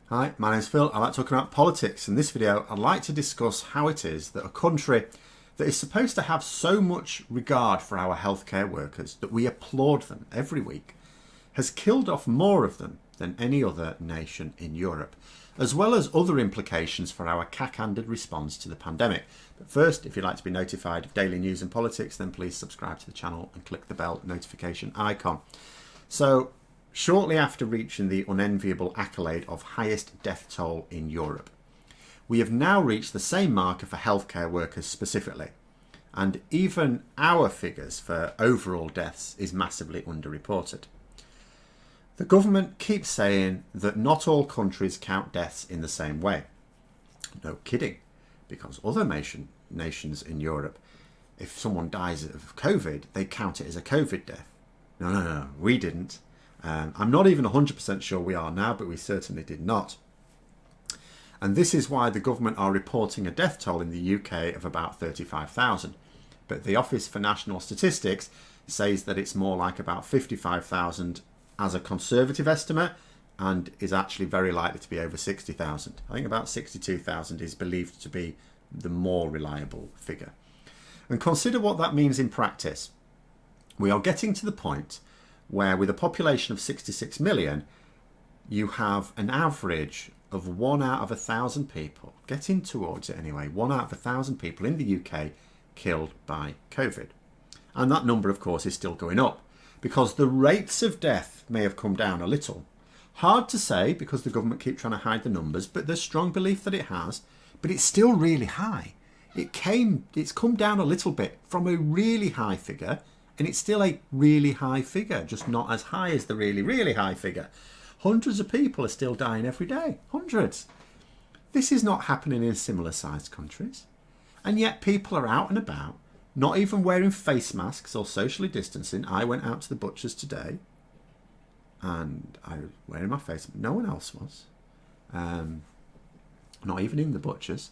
Hi, my name's Phil. I like talking about politics. In this video, I'd like to discuss how it is that a country that is supposed to have so much regard for our healthcare workers, that we applaud them every week, has killed off more of them than any other nation in Europe, as well as other implications for our cack-handed response to the pandemic. But first, if you'd like to be notified of daily news and politics, then please subscribe to the channel and click the bell notification icon. So, shortly after reaching the unenviable accolade of highest death toll in Europe, we have now reached the same marker for healthcare workers specifically. And even our figures for overall deaths is massively underreported. The government keeps saying that not all countries count deaths in the same way. No kidding, because other nations in Europe, if someone dies of COVID, they count it as a COVID death. No, we didn't. I'm not even 100% sure we are now, but we certainly did not. And this is why the government are reporting a death toll in the UK of about 35,000. But the Office for National Statistics says that it's more like about 55,000 as a conservative estimate, and is actually very likely to be over 60,000. I think about 62,000 is believed to be the more reliable figure. And consider what that means in practice. We are getting to the point where, with a population of 66 million, you have an average of 1 out of 1,000 people, getting towards it anyway, 1 out of 1,000 people in the UK killed by COVID. And that number, of course, is still going up, because the rates of death may have come down a little. Hard to say, because the government keep trying to hide the numbers, but there's strong belief that it has. But it's still really high. It's come down a little bit from a really high figure, and it's still a really high figure, just not as high as the really, really high figure. Hundreds of people are still dying every day. Hundreds. This is not happening in similar sized countries. And yet people are out and about, not even wearing face masks or socially distancing. I went out to the butcher's today and I was wearing my face. No one else was. Not even in the butcher's.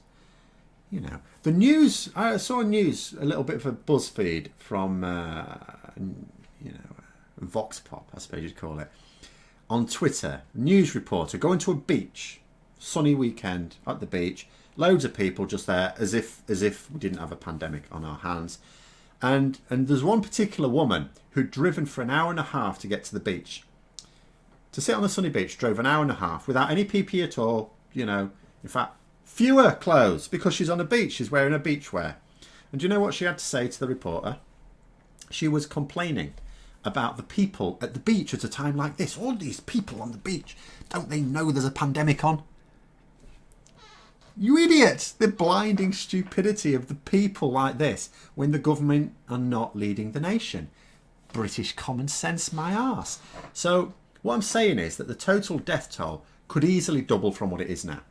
You know, the news, I saw news, a little bit of a BuzzFeed from, Vox Pop, I suppose you'd call it, on Twitter. News reporter going to a beach, sunny weekend at the beach, loads of people just there as if we didn't have a pandemic on our hands. And there's one particular woman who'd driven for an hour and a half to get to the beach. To sit on a sunny beach, drove an hour and a half without any PPE at all, in fact, fewer clothes, because she's on a beach, she's wearing a beachwear. And do you know what she had to say to the reporter? She was complaining about the people at the beach at a time like this. All these people on the beach, don't they know there's a pandemic on? You idiots! The blinding stupidity of the people like this when the government are not leading the nation. British common sense, my arse. So what I'm saying is that the total death toll could easily double from what it is now.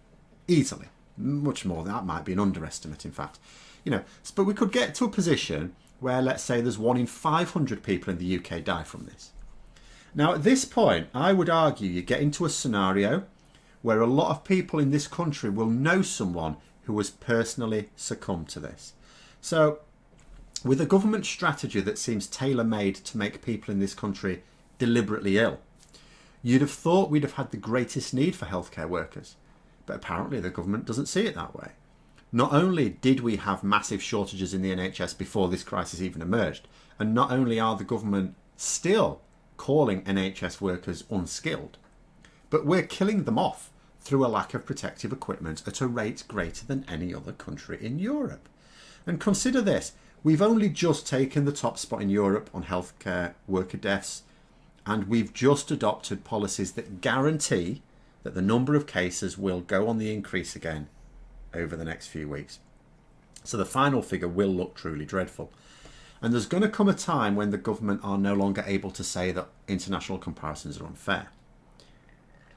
Easily. Much more. That might be an underestimate, in fact. But we could get to a position where, let's say, there's 1 in 500 people in the UK die from this. Now, at this point, I would argue you get into a scenario where a lot of people in this country will know someone who has personally succumbed to this. So, with a government strategy that seems tailor-made to make people in this country deliberately ill, you'd have thought we'd have had the greatest need for healthcare workers. But apparently the government doesn't see it that way. Not only did we have massive shortages in the NHS before this crisis even emerged, and not only are the government still calling NHS workers unskilled, but we're killing them off through a lack of protective equipment at a rate greater than any other country in Europe. And consider this, we've only just taken the top spot in Europe on healthcare worker deaths, and we've just adopted policies that guarantee that the number of cases will go on the increase again over the next few weeks. So the final figure will look truly dreadful. And there's going to come a time when the government are no longer able to say that international comparisons are unfair.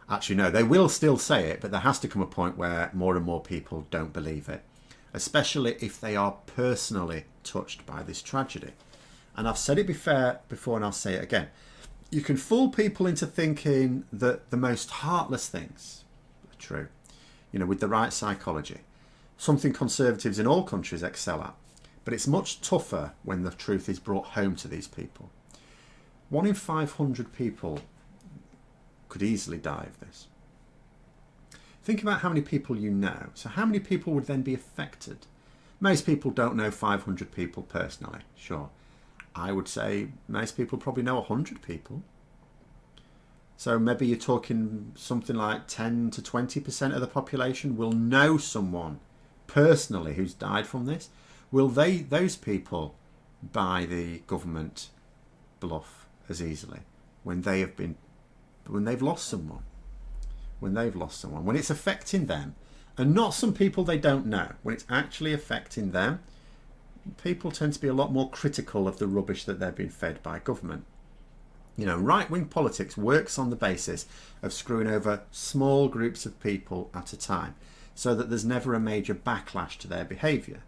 Actually, no, they will still say it, but there has to come a point where more and more people don't believe it, especially if they are personally touched by this tragedy. And I've said it before and I'll say it again. You can fool people into thinking that the most heartless things are true, with the right psychology. Something conservatives in all countries excel at. But it's much tougher when the truth is brought home to these people. 1 in 500 people could easily die of this. Think about how many people you know. So how many people would then be affected? Most people don't know 500 people personally, sure. I would say most people probably know 100 people. So maybe you're talking something like 10 to 20% of the population will know someone personally who's died from this. Will those people buy the government bluff as easily when they've lost someone? When it's affecting them, and not some people they don't know, when it's actually affecting them, people tend to be a lot more critical of the rubbish that they're being fed by government. You know, right-wing politics works on the basis of screwing over small groups of people at a time so that there's never a major backlash to their behaviour,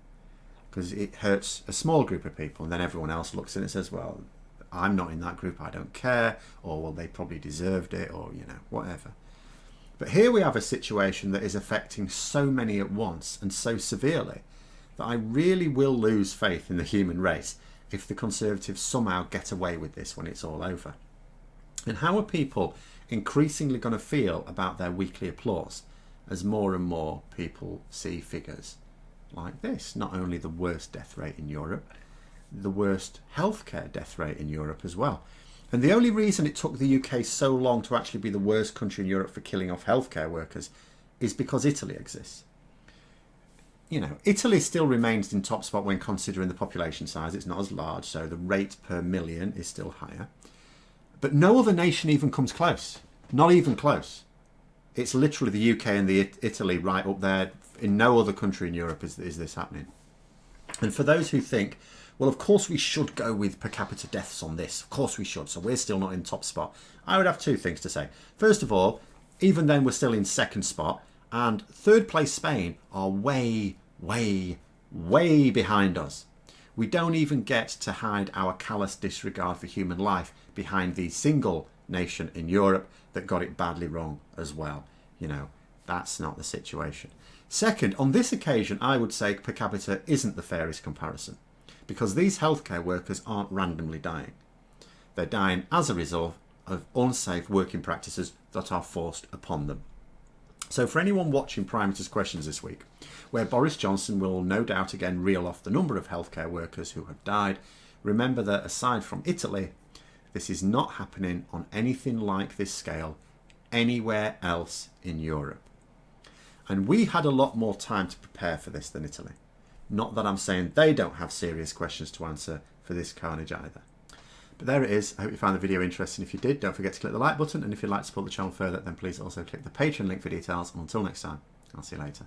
because it hurts a small group of people and then everyone else looks in and says, well, I'm not in that group, I don't care, or well, they probably deserved it, or you know, whatever. But here we have a situation that is affecting so many at once and so severely that I really will lose faith in the human race if the Conservatives somehow get away with this when it's all over. And how are people increasingly going to feel about their weekly applause as more and more people see figures like this? Not only the worst death rate in Europe, the worst healthcare death rate in Europe as well. And the only reason it took the UK so long to actually be the worst country in Europe for killing off healthcare workers is because Italy exists. You know, Italy still remains in top spot when considering the population size. It's not as large, so the rate per million is still higher. But no other nation even comes close. Not even close. It's literally the UK and the Italy right up there. In no other country in Europe is this happening. And for those who think, well, of course we should go with per capita deaths on this. Of course we should. So we're still not in top spot. I would have two things to say. First of all, even then we're still in second spot. And third place Spain are way, way, way behind us. We don't even get to hide our callous disregard for human life behind the single nation in Europe that got it badly wrong as well. You know, that's not the situation. Second, on this occasion, I would say per capita isn't the fairest comparison, because these healthcare workers aren't randomly dying. They're dying as a result of unsafe working practices that are forced upon them. So for anyone watching Prime Minister's Questions this week, where Boris Johnson will no doubt again reel off the number of healthcare workers who have died, remember that aside from Italy, this is not happening on anything like this scale anywhere else in Europe. And we had a lot more time to prepare for this than Italy. Not that I'm saying they don't have serious questions to answer for this carnage either. But there it is. I hope you found the video interesting. If you did, don't forget to click the like button. And if you'd like to support the channel further, then please also click the Patreon link for details. And until next time, I'll see you later.